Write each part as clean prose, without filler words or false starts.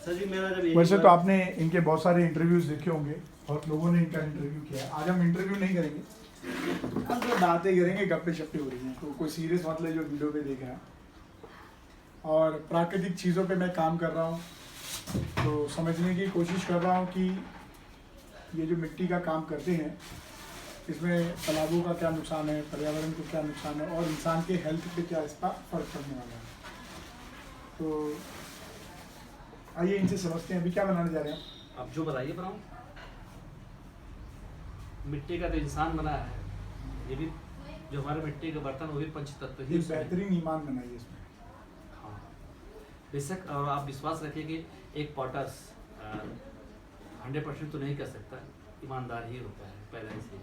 Sir जी मेरा जब वैसे तो आपने इनके बहुत सारे इंटरव्यूज देखे होंगे और लोगों ने इनका इंटरव्यू किया है। आज हम इंटरव्यू नहीं करेंगे, हम तो बातें करेंगे, गप्पे शप्पे हो रही हैं, तो कोई सीरियस मतलब जो वीडियो पे देख रहा है। और प्राकृतिक चीज़ों पे मैं काम कर रहा हूँ, तो समझने की कोशिश कर रहा हूँ कि ये जो मिट्टी का काम करते हैं इसमें तालाबों का क्या नुकसान है, पर्यावरण को क्या नुकसान है और इंसान के हेल्थ पे क्या इसका फर्क पड़ने वाला है। तो आइए इनसे समझते हैं। अभी क्या बनाने जा रहे हैं आप जो बताइए बनाऊं। मिट्टी का तो इंसान बना है, ये भी जो हमारे मिट्टी के बर्तन वो भी पंच तत्व ही एक उसमें है। बेहतरीन ईमान बनाइए इसमें। हाँ बेशक, और आप विश्वास रखिए कि एक पॉटर्स 100% तो नहीं कर सकता, ईमानदार ही होता है पहले से।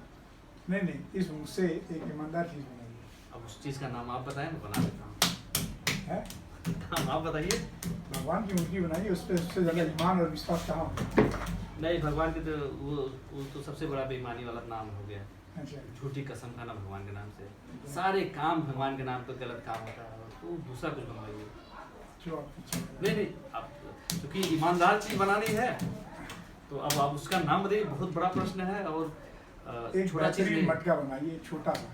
नहीं नहीं, इस मुझसे एक ईमानदार चीज़ बनाइए। अब उस चीज़ का नाम आप बताएं, मैं बना देता हूँ। है नाम आप बताइए। भगवान की मूर्ति बनाइए, उस पर उससे ज़्यादा ईमान और विश्वास कहाँ होगा। नहीं, भगवान के तो वो तो सबसे बड़ा बेईमानी वाला नाम हो गया। अच्छा, झूठी कसम खाना भगवान के नाम से, सारे काम भगवान के नाम पे गलत काम होता है, तो दूसरा कुछ बनवाइए। जो आपको अच्छा लगा। नहीं नहीं, अब क्योंकि ईमानदार चीज बनानी है तो अब आप उसका नाम बताइए, बहुत बड़ा प्रश्न है। और एक छोटा चीज बेहतरीन नहीं, मटका बनाइए, छोटा सा।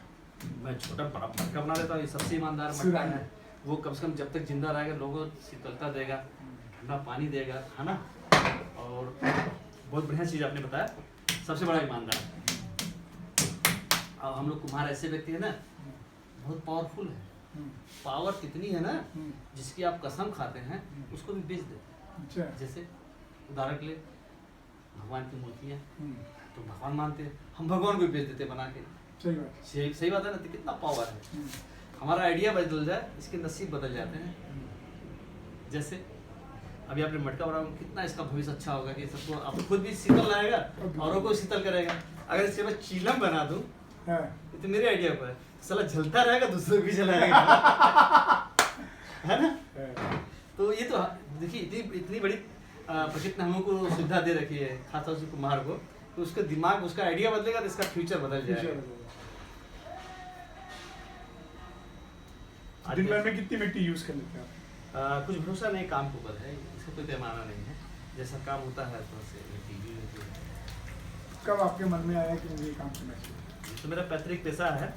मैं छोटा बड़ा मटका बना देता हूँ। ये सबसे ईमानदार मटका सिराही। है, वो कम से कम जब तक जिंदा रहेगा लोगों को शीतलता देगा, ठंडा पानी देगा, है ना। और बहुत बढ़िया चीज आपने बताया, सबसे बड़ा ईमानदार। अब हम लोग कुम्हार ऐसे व्यक्ति है ना, बहुत पावरफुल है। पावर कितनी है ना, जिसकी आप कसम खाते हैं उसको भी बेच देते। अच्छा, जैसे उदाहरण के लिए भगवान की मूर्तियाँ तो भगवान मानते हैं, हम भगवान को भी बेच देते बना के। सही बात। सही बात है ना, तो कितना पावर है। हमारा आइडिया बदल जाए, इसके नसीब बदल जाते हैं। जैसे अभी आपने मटका बनाया, कितना इसका भविष्य अच्छा होगा कि सबको, आप खुद भी शीतल लाएगा, औरों को शीतल करेगा। अगर इसके बाद चीलम बना दूं, है ये तो मेरे आइडिया पर है, साला जलता रहेगा, दूसरों को भी जलाएगा। है ना। तो ये तो देखिए, इतनी बड़ी प्रकृति ने हमको सुविधा दे रखी है, खासतौर से कुम्हार को, तो उसका दिमाग, उसका आइडिया बदलेगा तो इसका फ्यूचर बदल जाएगा। दिन भर में कितनी मिट्टी यूज कर लेते हैं आप? कुछ भरोसा नहीं, काम के ऊपर है, इसका कोई पैमाना नहीं है, जैसा काम होता है तो से मिट्टी यूज होती है। कब आपके मन में आया कि मुझे ये काम करना चाहिए? तो मेरा पैतृक पेशा है।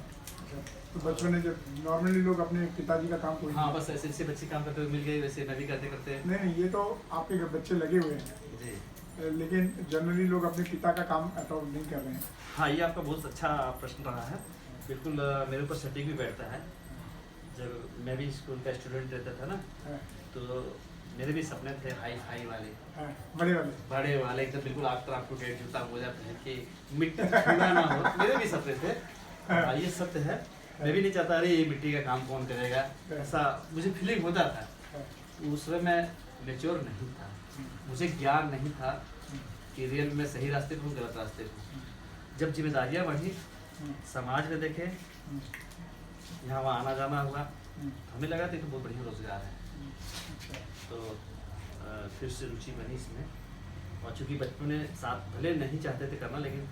तो बचपन में जब नॉर्मली लोग अपने पिताजी का काम कोई हाँ, बस ऐसे ऐसे बच्चे काम करते हुए मिल गए, वैसे मैं भी करते करते। नहीं नहीं, ये तो आपके घर बच्चे लगे हुए हैं जी। लेकिन जनरली लोग अपने पिता का काम अटॉप नहीं कर रहे हैं। हाँ, ये आपका बहुत अच्छा प्रश्न रहा है, बिल्कुल मेरे ऊपर सटीक भी बैठता है। जब मैं भी स्कूल का स्टूडेंट रहता था ना, तो मेरे भी सपने थे हाई फाई वाले, बड़े वाले, एकदम बिल्कुल आपको डेढ़ जूता मोजा पहन के मिट्टी छूना ना हो, मेरे भी सपने थे। हाँ, ये सत्य है। मैं भी नहीं चाहता अरे ये मिट्टी का काम कौन करेगा, ऐसा मुझे फीलिंग होता था। उस समय मैं मेच्योर नहीं था, मुझे ज्ञान नहीं था कि रियल में सही रास्ते पर हूँ, गलत रास्ते पर हूँ। जब जिम्मेदारियाँ बढ़ी, समाज में देखे, यहाँ वहाँ आना जाना हुआ, हमें लगा था कि बहुत बढ़िया रोजगार है। तो फिर से रुचि बनी इसमें। और चूँकि बचपन में साथ भले नहीं चाहते थे करना, लेकिन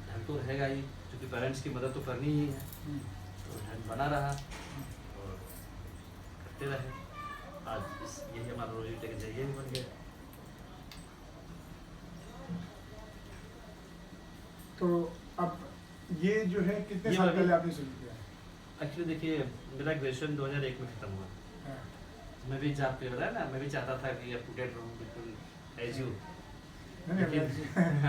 ढंग तो रहेगा ही, क्योंकि पेरेंट्स की मदद तो करनी ही है, तो ढंग बना रहा और करते रहे। आज यही हमारा रोजी के जरिए भी बन गया। तो अब ये जो है कितने साल पहले आपने शुरू किया? एक्चुअली देखिए, मेरा ग्रेजुएशन 2001 में ख़त्म हुआ। मैं भी ना, मैं भी चाहता था कि अप टू डेट रहूँ, बिल्कुल एज यू।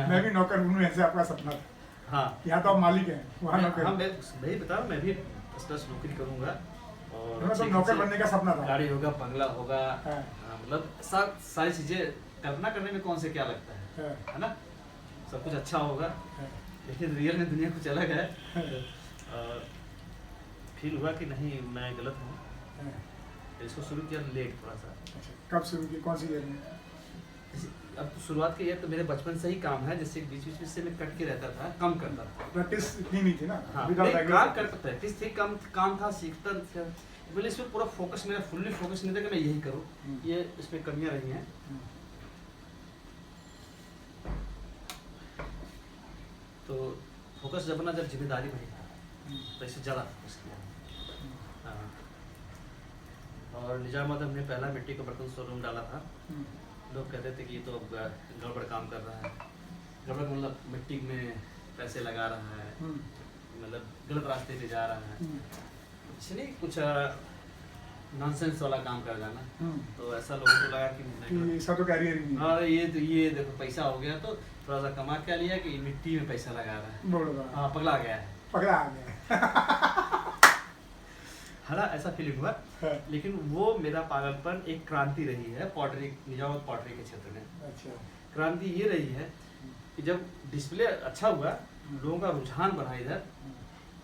मैं भी नौकर हूँ, ऐसे आपका सपना था। हाँ, यहाँ तो आप मालिक हैं, वहाँ नौकर। हाँ, मैं ही बता रहा हूँ, मैं भी प्लस नौकरी करूँगा और मतलब नौकर बनने का सपना था। गाड़ी होगा, बंगला होगा, मतलब सारी चीज़ें कल्पना करने में कौन से क्या लगता है ना। सब कुछ अच्छा होगा, लेकिन रियल में दुनिया कुछ अलग है। फील हुआ कि नहीं, मैं गलत हूँ। इसको शुरू किया लेट थोड़ा सा। कब शुरू किया, कौन सी ईयर में? अब शुरुआत की है तो मेरे बचपन से ही काम है, जैसे बीच बीच से मैं कट के रहता था, कम करता था। प्रैक्टिस इतनी नहीं थी ना। हाँ, काम करता, प्रैक्टिस थी, काम था, सीखता था। बोले इसमें पूरा फोकस, मेरा फुल्ली फोकस नहीं था कि मैं यही करूँ, ये इसमें कमियाँ रही हैं। तो फोकस जब जिम्मेदारी बढ़ी तो इससे ज़्यादा फोकस किया। और निजामाबाद हमने पहला मिट्टी का बर्तन शोरूम डाला था लोग कहते थे कि ये तो अब गड़बड़ काम कर रहा है। गड़बड़ मतलब मिट्टी में पैसे लगा रहा है, मतलब गलत रास्ते पे जा रहा है, इसलिए कुछ नॉनसेंस वाला काम कर जाना। तो ऐसा लोगों को लगा कि इसका तो कैरियर ही नहीं है। हाँ ये देखो पैसा हो गया तो थोड़ा सा कमा क्या लिया कि मिट्टी में पैसा लगा रहा है। हाँ पगला गया है, पकड़ा आ गया। हाँ ऐसा फीलिंग हुआ। लेकिन वो मेरा पागलपन एक क्रांति रही है पॉटरी, निजामुद्दीन पॉटरी के क्षेत्र में। अच्छा। क्रांति ये रही है कि जब डिस्प्ले अच्छा हुआ, लोगों का रुझान बढ़ा इधर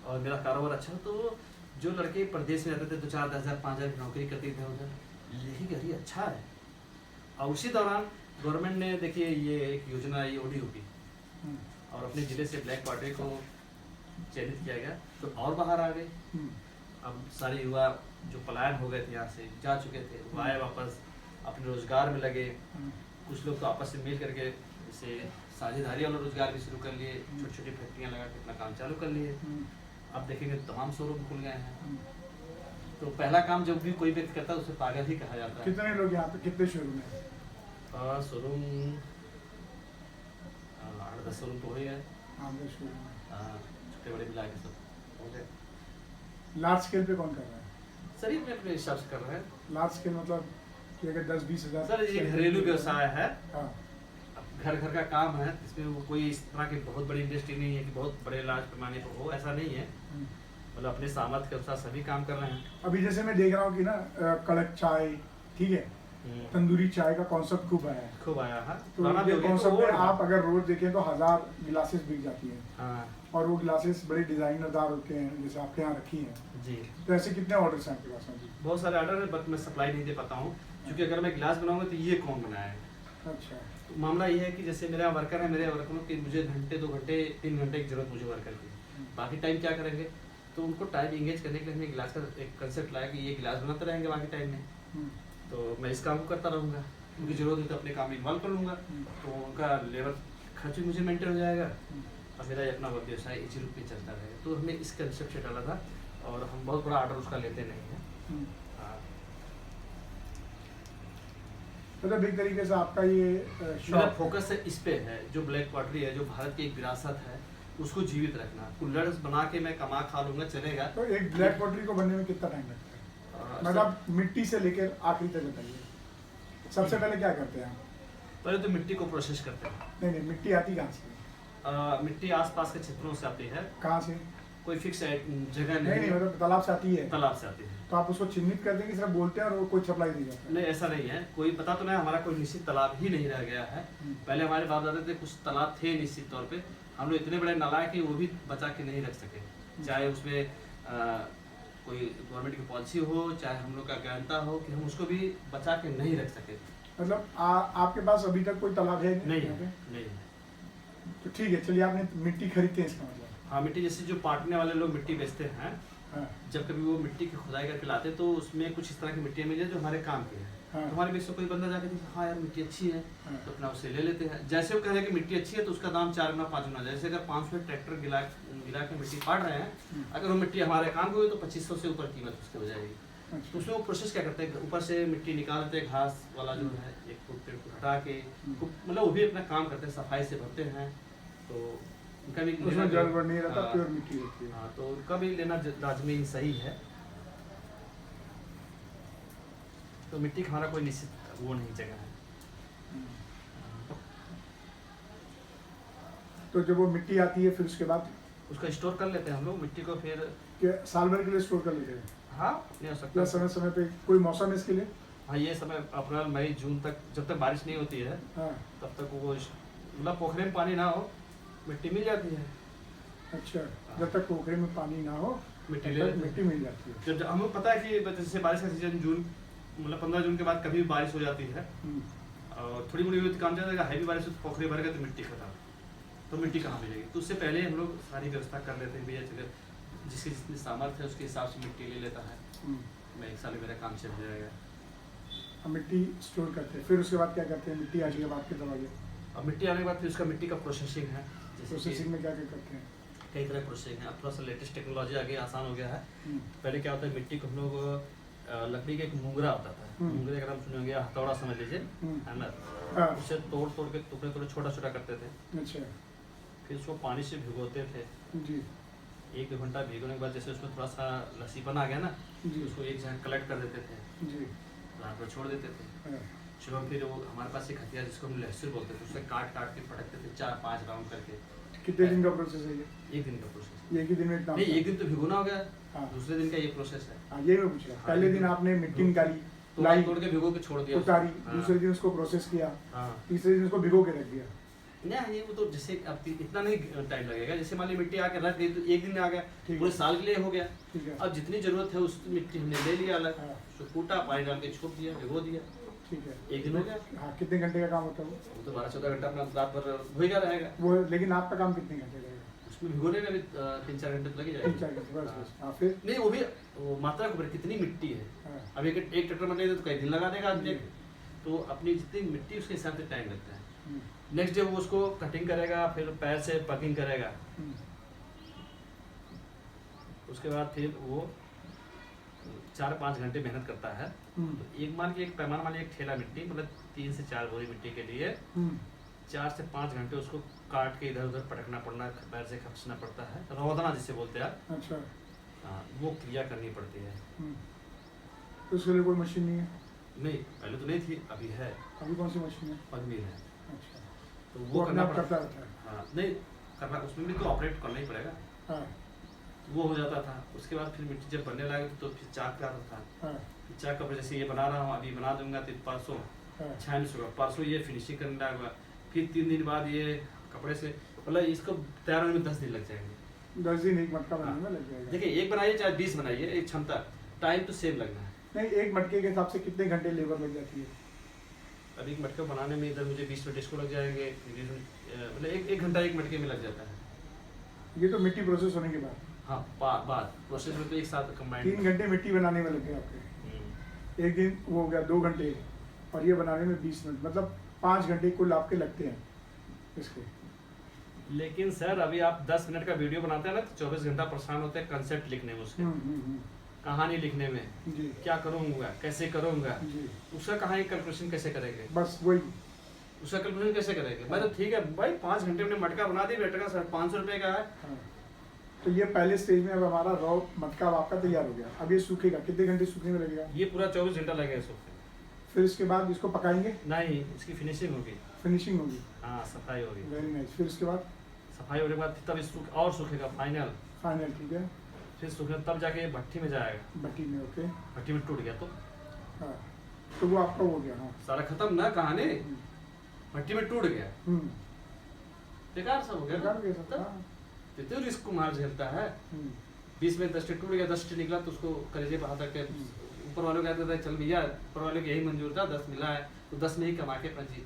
और मेरा कारोबार अच्छा, तो जो लड़के प्रदेश में रहते थे 2-4 10,000 5,000 की नौकरी करते थे उधर, यही करिए अच्छा है। और उसी दौरान गवर्नमेंट ने देखिए ये एक योजना ये ODOP और अपने ज़िले से ब्लैक पॉटरी को चयनित किया गया, तो और बाहर आ गए। अब सारे युवा जो पलायन हो गए थे यहाँ से जा चुके थे, वो आए वापस अपने रोजगार में लगे। कुछ लोग तो आपस में मिल करके जैसे साझेदारी वाला रोजगार भी शुरू कर लिए, छोटी छोटी फैक्ट्रियाँ लगा के अपना काम चालू कर लिए। अब देखेंगे तमाम शोरूम खुल गए हैं। तो पहला काम जब भी कोई व्यक्ति करता है उसे पागल ही कहा जाता है। कितने लोग यहाँ पे, कितने शोरूम है? शोरूम 8-10 शोरूम तो हो ही गए, छोटे बड़े मिला के सब हो गए। लार्ज स्केल पे कौन कर रहा है? सर ये अपने हिसाब से कर रहे हैं। लार्ज स्केल मतलब कि अगर 10-20 हज़ार। सर ये घरेलू व्यवसाय है, हाँ। घर घर का काम है, इसमें वो कोई इस तरह की बहुत बड़ी इंडस्ट्री नहीं है कि बहुत बड़े लार्ज पैमाने पर हो, ऐसा नहीं है। मतलब अपने सामर्थ्य के अनुसार सभी काम कर रहे हैं। अभी जैसे मैं देख रहा हूँ कि ना कड़क चाय, ठीक है, तंदूरी चाय का कॉन्सेप्ट खूब आया है। खूब आया है। तो ये कॉन्सेप्ट में आप अगर रोज देखें तो 1000 गिलासेस बिक जाती हैं। हाँ। और वो गिलासेस बड़े डिजाइनरदार होते हैं, जैसे आपके यहाँ रखी हैं जी। तो ऐसे कितने ऑर्डर्स हैं आपके पास में? बहुत सारे ऑर्डर है, बट मैं सप्लाई नहीं दे पाता हूँ, क्योंकि अगर मैं गिलास बनाऊंगा तो ये कौन बनाएगा। अच्छा। तो मामला ये है कि जैसे मेरा वर्कर है, मेरे वर्करों की मुझे घंटे 2 घंटे 3 घंटे की जरूरत मुझे वर्कर की, बाकी टाइम क्या करेंगे, तो उनको टाइम इंगेज करने के लिए हमने गिलास का एक कंसेप्ट लाया कि ये गिलास बनाते रहेंगे बाकी टाइम में। तो मैं इस काम को करता रहूँगा, उनकी जरूरत है तो अपने काम में इन्वॉल्व कर लूँगा, तो उनका लेबर खर्च भी मुझे मेंटेन हो जाएगा और मेरा अपना व्यवसाय इसी रूप में चलता रहेगा। तो हमने इस कंसेप्ट से डाला था और हम बहुत बड़ा ऑर्डर उसका लेते नहीं हैं। मतलब एक तरीके से आपका ये मेरा फोकस है इस पे है, जो ब्लैक पॉटरी है, जो भारत की एक विरासत है, उसको जीवित रखना। कुल्हड़ बना के मैं कमा खा लूँगा चलेगा। तो एक ब्लैक पॉटरी को बनने में कितना टाइम लगता है? मतलब मिट्टी से लेकर आखिरी तक बताइए। सबसे पहले क्या करते हैं? पहले तो मिट्टी को प्रोसेस करते हैं। नहीं, मिट्टी आती कहाँ से? मिट्टी आसपास के क्षेत्रों से आती है। कहाँ से? कोई फिक्स जगह नहीं, मतलब तालाब से आती है। तालाब से आती है। तो आप उसको चिन्हित कर देंगे, सिर्फ बोलते हैं और वो कोई सप्लाई नहीं जाता? नहीं, ऐसा नहीं है। कोई पता तो नहीं, हमारा कोई निश्चित तालाब ही नहीं रह गया है। पहले हमारे बाप दादा थे, कुछ तालाब थे निश्चित तौर पे, हम लोग इतने बड़े नालायक कि वो भी बचा के नहीं रख सके। चाहे उसमें कोई गवर्नमेंट की पॉलिसी हो, चाहे हम लोग का ज्ञानता हो, कि हम उसको भी बचा के नहीं रख सके। मतलब आपके पास अभी तक कोई तालाब है? नहीं। तो ठीक है, चलिए आपने मिट्टी खरीदते हैं इसका मतलब? हाँ, मिट्टी जैसे जो पाटने वाले लोग मिट्टी बेचते हैं, हाँ। जब कभी वो मिट्टी की खुदाई करके लाते तो उसमें कुछ इस तरह की मिट्टी मिल जाए जो हमारे काम की है। हाँ। तो हमारे बीच से कोई बंदा जाके हाँ यार मिट्टी अच्छी है, तो अपना उसे ले लेते हैं। जैसे वो कह रहे हैं कि मिट्टी अच्छी है तो उसका दाम 4 गुना 5 गुना। जैसे अगर 500 ट्रैक्टर गिला के मिट्टी पाट रहे हैं, अगर वो मिट्टी हमारे काम की हुई तो 2500 से ऊपर कीमत उसकी हो जाएगी। तो उसमें वो प्रोसेस क्या करते हैं, ऊपर से मिट्टी निकाल देते हैं, घास वाला जो है 1 फुट पेड़ को हटा के, मतलब वो भी अपना काम करते हैं, सफाई से भरते हैं। तो उनका भी उसमें जल भर नहीं रहता, प्योर मिट्टी होती है। हाँ, तो उनका भी लेना लाजमी सही है। तो मिट्टी का हमारा कोई निश्चित वो नहीं जगह है। तो जब वो मिट्टी आती है फिर उसके बाद उसका स्टोर कर लेते हैं हम लोग मिट्टी को, फिर साल भर के लिए स्टोर कर लेते हैं? हाँ, नहीं हो सकता। समय समय पे कोई मौसम है इसके लिए? हाँ, ये समय अप्रैल मई जून तक, जब तक बारिश नहीं होती है तब तक वो मतलब पोखरे में पानी ना हो मिट्टी मिल जाती है। अच्छा, जब तक पोखरे में पानी ना हो मिट्टी मिल जाती है। जब हमें पता है कि जैसे बारिश का सीजन जून, मतलब 15 जून के बाद कभी बारिश हो जाती है और थोड़ी मोड़ी हुई काम चल जाएगा, हैवी बारिश हो तो पोखरे भर गए तो मिट्टी खत्म, तो मिट्टी कहाँ मिलेगी। तो उससे पहले हम लोग सारी व्यवस्था कर लेते हैं, भैया चले जिसकी जितनी सामर्थ्य है उसके हिसाब से मिट्टी ले लेता है। मैं 1 साल में मेरा काम चल जाएगा। हम मिट्टी स्टोर करते हैं, फिर उसके बाद क्या करते हैं? मिट्टी आने के बाद के दरवाजे, अब मिट्टी आने के बाद फिर उसका मिट्टी का प्रोसेसिंग है। प्रोसेसिंग में क्या क्या करते हैं? कई तरह प्रोसेसिंग है। अब थोड़ा सा लेटेस्ट टेक्नोलॉजी आ गई, आसान हो गया है। पहले क्या होता है, मिट्टी को हम लोग लकड़ी का एक मुंगरा होता था, मुंगरे का नाम सुने होंगे, हथौड़ा समझ लीजिए, हैमर, हाँ, उसे तोड़ तोड़ के टुकड़े टुकड़े छोटा छोटा करते थे, अच्छा फिर उसको पानी से भिगोते थे। जी 1-2 घंटा भिगोने के बाद जैसे उसमें थोड़ा सा लसीपन आ गया ना, जी उसको एक जगह कलेक्ट कर देते थे, जी रात भर छोड़ देते थे। हाँ, सुबह फिर वो हमारे पास एक हथियार जिसको हम लहसुन बोलते थे, उससे काट काट के पटकते थे 4-5 राउंड करके। कितने दिन का प्रोसेस है ये? 1 दिन का प्रोसेस। ये एक ही दिन में इतना नहीं, होता है? 1 दिन तो भिगोना हो गया, हाँ। दूसरे दिन का ये प्रोसेस है। हाँ ये मैं पूछ रहा, पहले दिन आपने मिट्टी निकाली, तोड़ लाई, तोड़ के भिगो के छोड़ दिया, उतारी, हाँ। दूसरे दिन उसको प्रोसेस किया, हाँ, तीसरे दिन उसको भिगो के रख दिया। नहीं ये वो तो जैसे अब इतना नहीं टाइम लगेगा, जैसे मान ली मिट्टी आके रख दी तो 1 दिन में आ गया, ठीक है। पूरे साल के लिए हो गया। ठीक है, अब जितनी जरूरत है उस मिट्टी हमने ले लिया अलग, हाँ, उसको कूटा, पानी डाल के छोड़ दिया, भिगो दिया, ठीक है। 1 दिन हो गया। हाँ कितने घंटे का काम होता है वो? वो तो 12-14 घंटा अपना रात भर भोगा रहेगा, वो लेकिन आपका काम कितने घंटे का है? उसमें भिगोने में भी 3-4 घंटे तो लग ही 3-4 जाएगा। घंटे बस हाँ। बस। हाँ फिर? नहीं वो भी वो मात्रा के ऊपर कितनी मिट्टी है। हाँ, अब एक ट्रैक्टर में ले तो कई दिन लगा देगा आदमी, तो अपनी जितनी मिट्टी उसके हिसाब से टाइम लगता है। नेक्स्ट डे वो उसको कटिंग करेगा, फिर पैर से पकिंग करेगा, उसके बाद फिर वो 4-5 घंटे मेहनत करता है। तो एक मान के एक पैमाना मान एक ठेला मिट्टी, मतलब 3 से 4 बोरी मिट्टी के लिए 4 से 5 घंटे उसको काट के इधर उधर पटकना पड़ना, पैर से खपसना पड़ता है, रौदना जिसे बोलते हैं आप। अच्छा। हाँ, वो क्रिया करनी पड़ती है। तो उसके लिए कोई मशीन नहीं है? नहीं पहले तो नहीं थी, अभी है, अभी कौन सी मशीन है? पगमील है, अच्छा, तो वो वो अपने करना आप करता पड़ता रहता है? हाँ, नहीं करना, उसमें भी तो ऑपरेट करना ही पड़ेगा। हाँ वो हो जाता था। उसके बाद फिर मिट्टी जब बनने लगी तो फिर चाक का आता था, हाँ फिर चाक का जैसे ये बना रहा हूँ, अभी बना दूंगा तो परसों हाँ, 46 होगा, परसों ये फिनिशिंग करने लगेगा, फिर 3 दिन बाद ये कपड़े से, मतलब इसको तैयार होने में 10 दिन लग जाएंगे। 10 दिन एक मटका बनाने में लग जाएगा। देखिए एक बनाइए चाहे 20 बनाइए, एक क्षमता, टाइम तो सेम लगना है। नहीं, एक मटके के हिसाब से कितने घंटे लेबर लग जाती है? अभी एक मटका बनाने में इधर मुझे 20 मिनट इसको लग जाएंगे, मतलब एक घंटा एक मटके में लग जाता है। ये तो मिट्टी प्रोसेस होने के बाद? हाँ, बाद प्रोसेस में तो एक साथ कंबाइंड। 3 घंटे मिट्टी बनाने में लग गए आपके, एक दिन वो हो गया 2 घंटे, और ये बनाने में 20 मिनट, मतलब 5 घंटे कुल आपके लगते हैं इसके। लेकिन सर अभी आप 10 मिनट का वीडियो बनाते हैं ना तो 24 घंटा परेशान होते हैं कंसेप्ट लिखने में, उसके कहानी लिखने में, जी क्या करूँगा, कैसे करूँगा, जी, उसका कहानी कैलकुलेशन कैसे करेंगे, बस वही। उसका कैलकुलेशन कैसे करेंगे। मैं तो ठीक है भाई 5 घंटे में मटका बना दी, बेटा का 500 रुपये का है। हाँ। तो ये पहले स्टेज में अब हमारा रॉ मटका अब आपका तैयार हो गया, अब ये सूखेगा, कितने घंटे सूखने में लगेगा? ये पूरा 24 घंटा लगेगा इसको। फिर इसके बाद इसको पकाएंगे, नहीं, इसकी फिनिशिंग होगी, फिनिशिंग होगी। हाँ सफाई होगी, वेरी नाइस। फिर इसके बाद सफाई होने के बाद तब और सूखेगा फाइनल, फाइनल, ठीक है। फिर सूखे तब जाके ये भट्टी में जाएगा, भट्टी में, ओके। भट्टी में टूट गया तो हाँ, तो वो आपका हो गया। हाँ, सारा खत्म ना कहानी, भट्टी में टूट गया, हम्म, बेकार सब हो गया बेकार हो गया ना। सब। हाँ, कितने रिस्क को मार झेलता है। हम्म, 20 में 10 टूट गया, 10 निकला तो उसको कलेजे पर हाथ रख के ऊपर वालों कहते थे चल भैया, ऊपर वालों को यही मंजूर था, 10 मिला है तो 10 में ही कमा के अपना जी।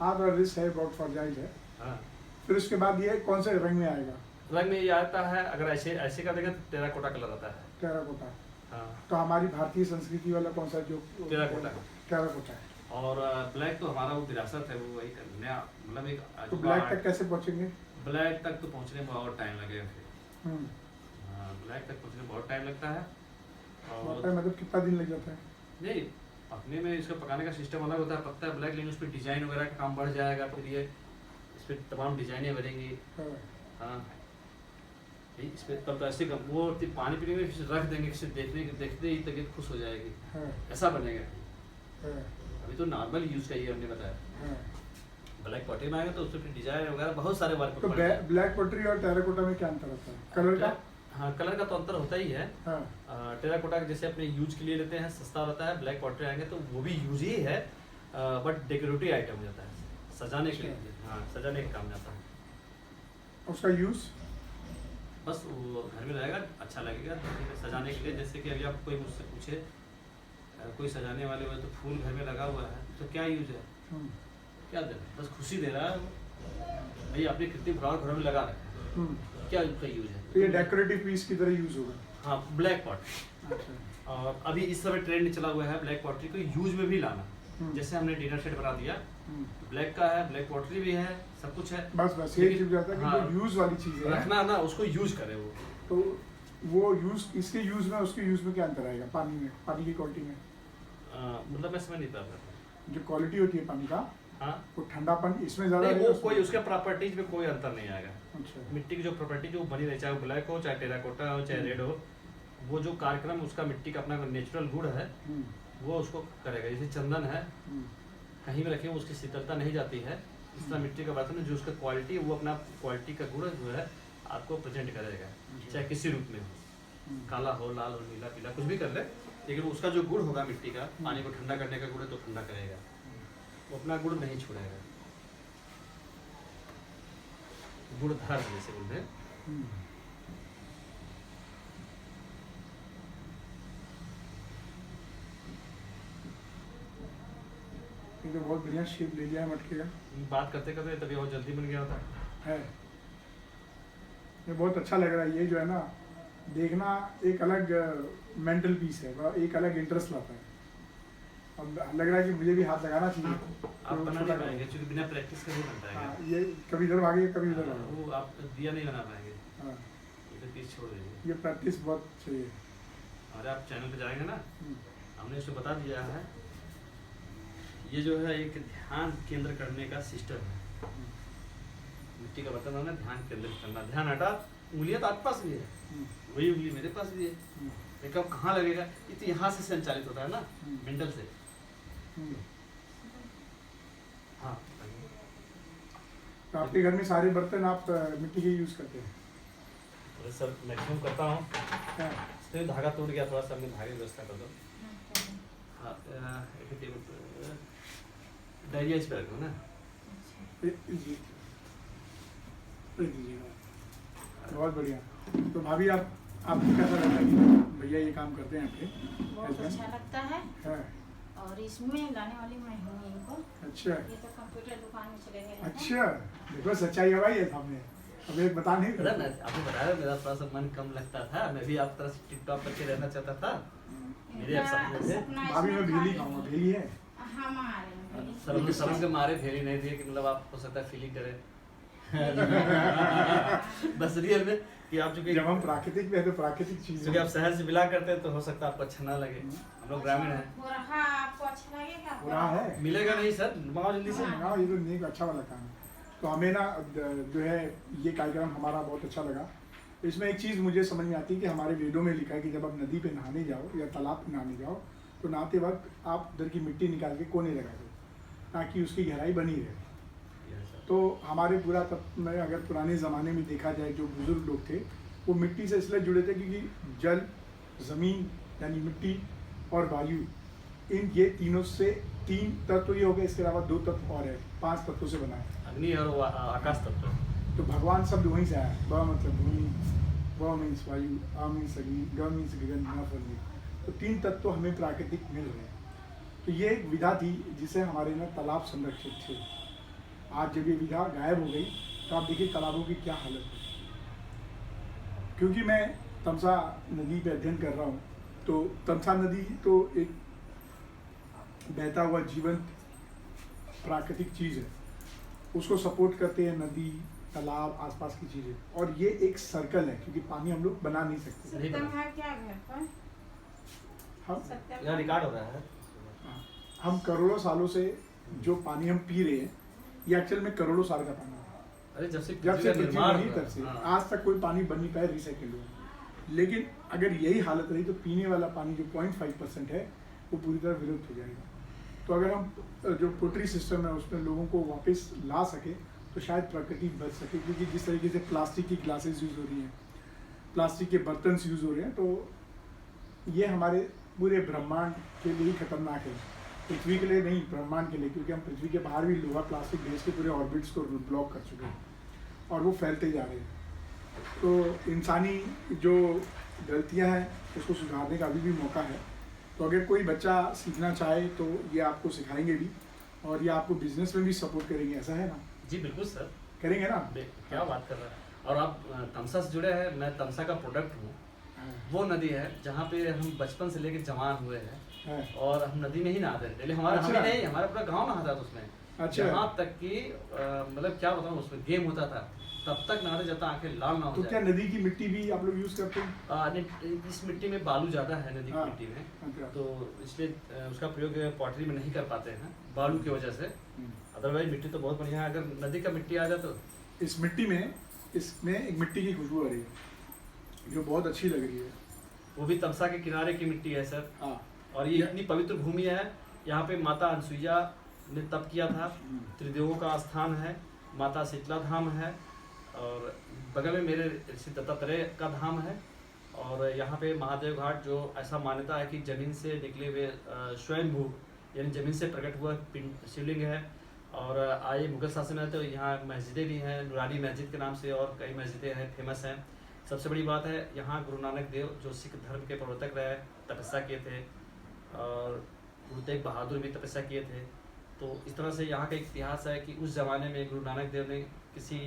हाँ, थोड़ा रिस्क है, बहुत फर्जाइज है। हाँ, फिर उसके बाद ये कौन से रंग में आएगा? रंग में ये आता है, अगर ऐसे का देखें तो टेराकोटा कलर आता है। टेराकोटा। हाँ, तो हमारी भारतीय संस्कृति वाला कौन सा जो? टेराकोटा। टेराकोटा है। और ब्लैक तो हमारा वो विरासत है, वो वही नया, मतलब एक तो ब्लैक तक कैसे पहुँचेंगे? ब्लैक तक तो पहुंचने में और टाइम लगेगा फिर। हम्म, ब्लैक तक पहुंचने में बहुत टाइम लगता है। होता है, और मतलब कितना दिन लग जाता है? नहीं, पकने में इसका पकाने का सिस्टम अलग होता है, पकता है ब्लैक, लेकिन उस पर डिजाइन वगैरह का काम बढ़ जाएगा, फिर ये इस पर तमाम डिजाइनें बनेंगी। हाँ, हाँ, इस पर तब तो ऐसे वो पानी पीने में फिर रख देंगे, किसी देखते ही तबीयत खुश हो जाएगी, हाँ, ऐसा बनेगा। हाँ, अभी तो नॉर्मल यूज़ का ही हमने बताया, हाँ। ब्लैक पॉटी में आएगा तो उसमें फिर डिजाइन वगैरह बहुत सारे वर्क तो ब्लैक पोट्री और टेराकोटा में क्या अंतर होता है? कलर का? हाँ, कलर का तो अंतर होता ही है। हाँ, टेराकोटा जैसे अपने यूज के लिए लेते हैं, सस्ता रहता है। ब्लैक पॉटरी आएंगे तो वो भी यूज ही है, बट डेकोरेटिव आइटम हो जाता है, सजाने के लिए। हाँ, सजाने का काम जाता है। उसका यूज बस वो घर में रहेगा, अच्छा लगेगा सजाने के लिए। जैसे कि अभी आप कोई मुझसे पूछे कोई सजाने वाले हुए तो फूल घर में लगा हुआ है तो क्या यूज है, क्या दे रहा है? बस खुशी दे रहा है भाई, आपने कितनी फ्लावर घरों में लगा रखा है, क्या उसका यूज है? तो ये डेकोरेटिव पीस की तरह यूज होगा। हाँ, ब्लैक पॉट। अच्छा। और अभी इस समय ट्रेंड चला हुआ है ब्लैक पॉटरी को यूज में भी लाना। जैसे हमने डिनर सेट बना दिया, ब्लैक का है, ब्लैक पॉटरी भी है, सब कुछ है। बस ये चीज जाता है कि हाँ, जो यूज वाली चीज है रखना ना, उसको यूज करे वो। तो वो यूज इसके यूज में उसके यूज में क्या अंतर आएगा पानी में, पानी की क्वालिटी में? मतलब मैं समझ नहीं पा रहा। जो क्वालिटी होती है पानी का, हाँ, वो ठंडापन इसमें ज्यादा नहीं, रहेगा वो कोई उसके प्रॉपर्टीज में कोई अंतर नहीं आएगा। अच्छा। मिट्टी की जो प्रॉपर्टी जो बनी रहे, चाहे ब्लैक हो, चाहे टेराकोटा हो, चाहे रेड हो, वो जो कार्यक्रम उसका मिट्टी का अपना नेचुरल गुण है वो उसको करेगा। जैसे चंदन है, कहीं भी रखें उसकी शीतलता नहीं जाती है, इस तरह मिट्टी का बर्तन है जो उसका क्वालिटी, वो अपना क्वालिटी का गुण जो है आपको प्रेजेंट करेगा, चाहे किसी रूप में हो, काला हो, लाल हो, नीला, पीला, कुछ भी कर ले, लेकिन उसका जो गुण होगा मिट्टी का, पानी को ठंडा करने का गुण है तो ठंडा करेगा, वो अपना गुण नहीं छोड़ेगा। गुणधार जैसे बोलते हैं। ये तो बहुत बढ़िया शेप ले लिया है मटके का। बात करते करते तभी बहुत जल्दी बन गया होता है। ये बहुत अच्छा लग रहा है। ये जो है ना, देखना एक अलग मेंटल पीस है, वह एक अलग इंटरेस्ट लाता है। अब लग रहा है कि मुझे भी हाथ लगाना चाहिए। आप बना नहीं पाएंगे क्योंकि बिना प्रैक्टिस के नहीं बनता है। हाँ, ये कभी इधर भागे कभी इधर भागे, वो आप दिया नहीं बना पाएंगे। हाँ, ये पीस छोड़ दीजिए। ये प्रैक्टिस बहुत चाहिए। अरे आप चैनल पे जाएंगे ना, हमने इसको बता दिया है, ये जो है एक ध्यान केंद्र करने का सिस्टम है। मिट्टी का बर्तन होना, ध्यान केंद्रित करना, ध्यान हटा, उंगलियां तो आपके पास भी है, वही उंगली मेरे पास भी है, लेकिन अब कहाँ लगेगा? ये तो यहाँ से संचालित होता है ना, मेंटल से। हाँ, तो आपके घर में सारे बर्तन आप मिट्टी के यूज करते हैं? अरे सर मैक्सिमम करता हूँ। तो धागा टूट गया, थोड़ा सा अपने धागे की व्यवस्था कर दो। हाँ, एक टेबल पर डायरिया इस पे रखो ना। बहुत बढ़िया। तो भाभी आपको कैसा लगता है कि भैया ये काम करते हैं आपके? बहुत अच्छा लगता है। हाँ। और इसमें लाने वाली मैं हूँ इनको। अच्छा। ये तो कंप्यूटर दुकान में चले गए हैं। अच्छा, देखो सच्चाई है भाई, ये सामने अब एक बता नहीं पता ना, आपने बताया मेरा थोड़ा सा मन कम लगता था, मैं भी आप तरह से टिकटॉक करके रहना चाहता था। मेरे अब सपने थे। भाभी मैं भेली खाऊंगा, भेली है? हमारे शर्म के मारे भेली नहीं थी कि मतलब आप हो सकता है फीलिंग करें। बस रियल में कि आप चूंकि जब हम प्राकृतिक में है तो प्राकृतिक चीजें, क्योंकि आप शहर से बिलोंग करते हैं तो हो सकता है आपको अच्छा ना लगे। हम लोग ग्रामीण हैं। आपको अच्छा लगेगा? बुरा है, मिलेगा नहीं सर, मंगाओ जल्दी से। हाँ, ये तो नहीं अच्छा वाला काम है। तो हमें ना जो है ये कार्यक्रम हमारा बहुत अच्छा लगा। इसमें एक चीज़ मुझे समझ में आती है कि हमारे वेदों में लिखा है कि जब आप नदी पे नहाने जाओ या तालाब पे नहाने जाओ तो नहाते वक्त आप उधर की मिट्टी निकाल के कोने लगा दो ताकि उसकी गहराई बनी रहे। तो हमारे पुरातत्व में अगर पुराने ज़माने में देखा जाए, जो बुजुर्ग लोग थे वो मिट्टी से इसलिए जुड़े थे क्योंकि जल, ज़मीन यानी मिट्टी और वायु, इन ये तीनों से 3 तत्व ये हो गए, इसके अलावा 2 तत्व और है, 5 तत्वों से बना है। अग्नि और आकाश तत्व। तो भगवान शब्द वहीं से आया। ब मतलब भूमि, व मीन्स वायु, आ मीन्स अग्नि, ग मीन्स गगन, न फल। तो 3 तत्व हमें प्राकृतिक मिल रहे हैं। तो ये एक विधा थी जिसे हमारे ना तालाब संरक्षित थे। आज जब ये विधा गायब हो गई तो आप देखिए तालाबों की क्या हालत है। क्योंकि मैं तमसा नदी पे अध्ययन कर रहा हूँ, तो तमसा नदी तो एक बहता हुआ जीवंत प्राकृतिक चीज़ है, उसको सपोर्ट करते हैं नदी, तालाब, आसपास की चीज़ें, और ये एक सर्कल है क्योंकि पानी हम लोग बना नहीं सकते। सत्यम है क्या घर पर? यहाँ रिकॉर्ड हो रहा है। हम करोड़ों सालों से जो पानी हम पी रहे हैं ये एक्चुअल में करोड़ों साल का पानी है। अरे जब से पृथ्वी निर्माण बनी हुआ, तब से हाँ। आज तक कोई पानी बन नहीं पाया रिसाइकिल हुआ। लेकिन अगर यही हालत रही तो पीने वाला पानी जो 0.5% है वो पूरी तरह विलुप्त हो जाएगा। तो अगर हम जो पोट्री सिस्टम है उसमें लोगों को वापस ला सके तो शायद प्रकृति बच सके। क्योंकि जिस तरीके से प्लास्टिक की ग्लासेस यूज़ हो रही हैं, प्लास्टिक के बर्तन यूज़ हो रहे हैं, तो ये हमारे पूरे ब्रह्मांड के लिए ही खतरनाक है। पृथ्वी के लिए नहीं, ब्रह्मांड के लिए, क्योंकि हम पृथ्वी के बाहर भी लोहा प्लास्टिक भेज के पूरे ऑर्बिट्स को ब्लॉक कर चुके हैं और वो फैलते जा रहे हैं। तो इंसानी जो गलतियां हैं उसको सुधारने का अभी भी मौका है। तो अगर कोई बच्चा सीखना चाहे तो ये आपको सिखाएंगे भी और ये आपको बिजनेस में भी सपोर्ट करेंगे, ऐसा है ना? जी बिल्कुल सर, करेंगे ना? क्या बात कर रहा है। और आप तमसा से जुड़े हैं, मैं तमसा का प्रोडक्ट हूँ। वो नदी है जहाँ पे हम बचपन से लेकर जवान हुए हैं और हम नदी में ही नहाते थे। पहले हमारा अच्छा। हम ही नहीं, हमारा पूरा गांव नहाता था उसमें। अच्छा। यहाँ तक कि मतलब क्या बताऊँ, उसमें गेम होता था, तब तक नहाते जब तक आंखें लाल ना हो तो जाए। क्या नदी की मिट्टी भी आप लोग यूज करते हैं? इस मिट्टी में बालू ज़्यादा है, नदी की हाँ, मिट्टी में, अच्छा। तो इसलिए उसका प्रयोग पॉटरी में नहीं कर पाते हैं बालू की वजह से। अदरवाइज मिट्टी तो बहुत बढ़िया है। अगर नदी का मिट्टी आ जाए तो इस मिट्टी में, इसमें एक मिट्टी की खुशबू आ रही है जो बहुत अच्छी लग रही है। वो भी तमसा के किनारे की मिट्टी है सर। हाँ। और ये इतनी पवित्र भूमि है, यहाँ पे माता अनसुईया ने तप किया था, त्रिदेवों का स्थान है, माता शीतला धाम है, और बगल में मेरे ऋषि दत्तात्रेय का धाम है। और यहाँ पे महादेव घाट, जो ऐसा मान्यता है कि जमीन से निकले हुए स्वयंभू यानी जमीन से प्रकट हुआ पिंड शिवलिंग है। और आए मुगल शासन में तो यहाँ मस्जिदें भी हैं, नूरानी मस्जिद के नाम से, और कई मस्जिदें हैं, फेमस हैं। सबसे बड़ी बात है, यहाँ गुरु नानक देव जो सिख धर्म के प्रवर्तक रहे, तपस्या किए थे, और गुरु तेग बहादुर भी तपस्या किए थे। तो इस तरह से यहाँ का इतिहास है कि उस ज़माने में गुरु नानक देव ने किसी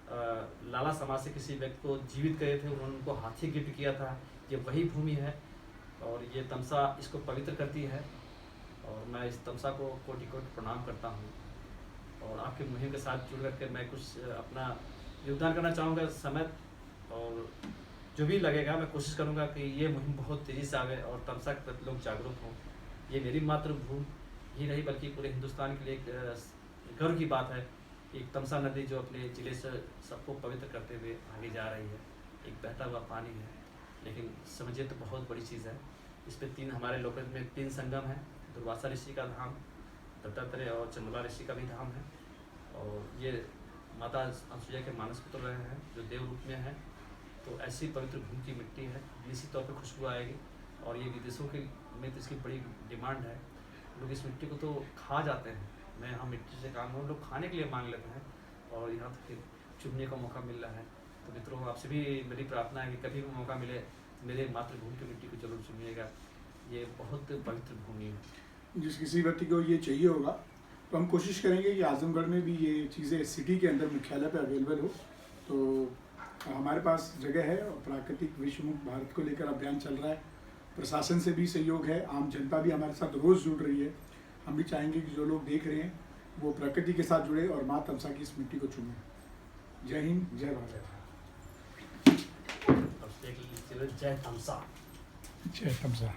लाला समाज से किसी व्यक्ति को जीवित करे थे, उन्होंने उनको हाथी गिफ्ट किया था। ये वही भूमि है, और ये तमसा इसको पवित्र करती है, और मैं इस तमसा को कोटि कोटि प्रणाम करता हूँ। और आपके मुहिम के साथ जुड़ करके मैं कुछ अपना योगदान करना चाहूँगा समय, और जो भी लगेगा मैं कोशिश करूँगा कि ये मुहिम बहुत तेज़ी से आगे और तमसा के प्रति लोग जागरूक हों। ये मेरी मातृभूमि ही नहीं बल्कि पूरे हिंदुस्तान के लिए एक गर्व की बात है कि तमसा नदी जो अपने ज़िले से सबको पवित्र करते हुए आगे जा रही है। एक बहता हुआ पानी है, लेकिन समझिए तो बहुत बड़ी चीज़ है। इस पर तीन, हमारे लोकल में 3 संगम है, दुर्वासा ऋषि का धाम, दत्तात्रेय और चंद्रमा ऋषि का भी धाम है, और ये माता अनसुईया के मानस पुत्र रहे हैं जो देव रूप में है। तो ऐसी पवित्र भूमि की मिट्टी है, निश्चित तौर पर खुशबू आएगी। और ये विदेशों के में तो इसकी बड़ी डिमांड है, लोग इस मिट्टी को तो खा जाते हैं। मैं यहाँ मिट्टी से काम करूँ, लोग खाने के लिए मांग लेते हैं, और यहाँ तो फिर चुनने का मौका मिल रहा है। तो मित्रों, आपसे भी मेरी प्रार्थना है कि कभी भी मौका मिले मेरे मातृभूमि की मिट्टी को जरूर चुनिएगा। ये बहुत पवित्र भूमि है। जिस किसी व्यक्ति को ये चाहिए होगा तो हम कोशिश करेंगे कि आजमगढ़ में भी ये चीज़ें सिटी के अंदर मुख्यालय पे अवेलेबल हो। तो हमारे पास जगह है, और प्राकृतिक विश्वमुक्त भारत को लेकर अभियान चल रहा है, प्रशासन से भी सहयोग है, आम जनता भी हमारे साथ रोज़ जुड़ रही है। हम भी चाहेंगे कि जो लोग देख रहे हैं वो प्रकृति के साथ जुड़े और माँ तमसा की इस मिट्टी को चुनें। जय हिंद, जय भारत। जय तमसा। जय तमसा।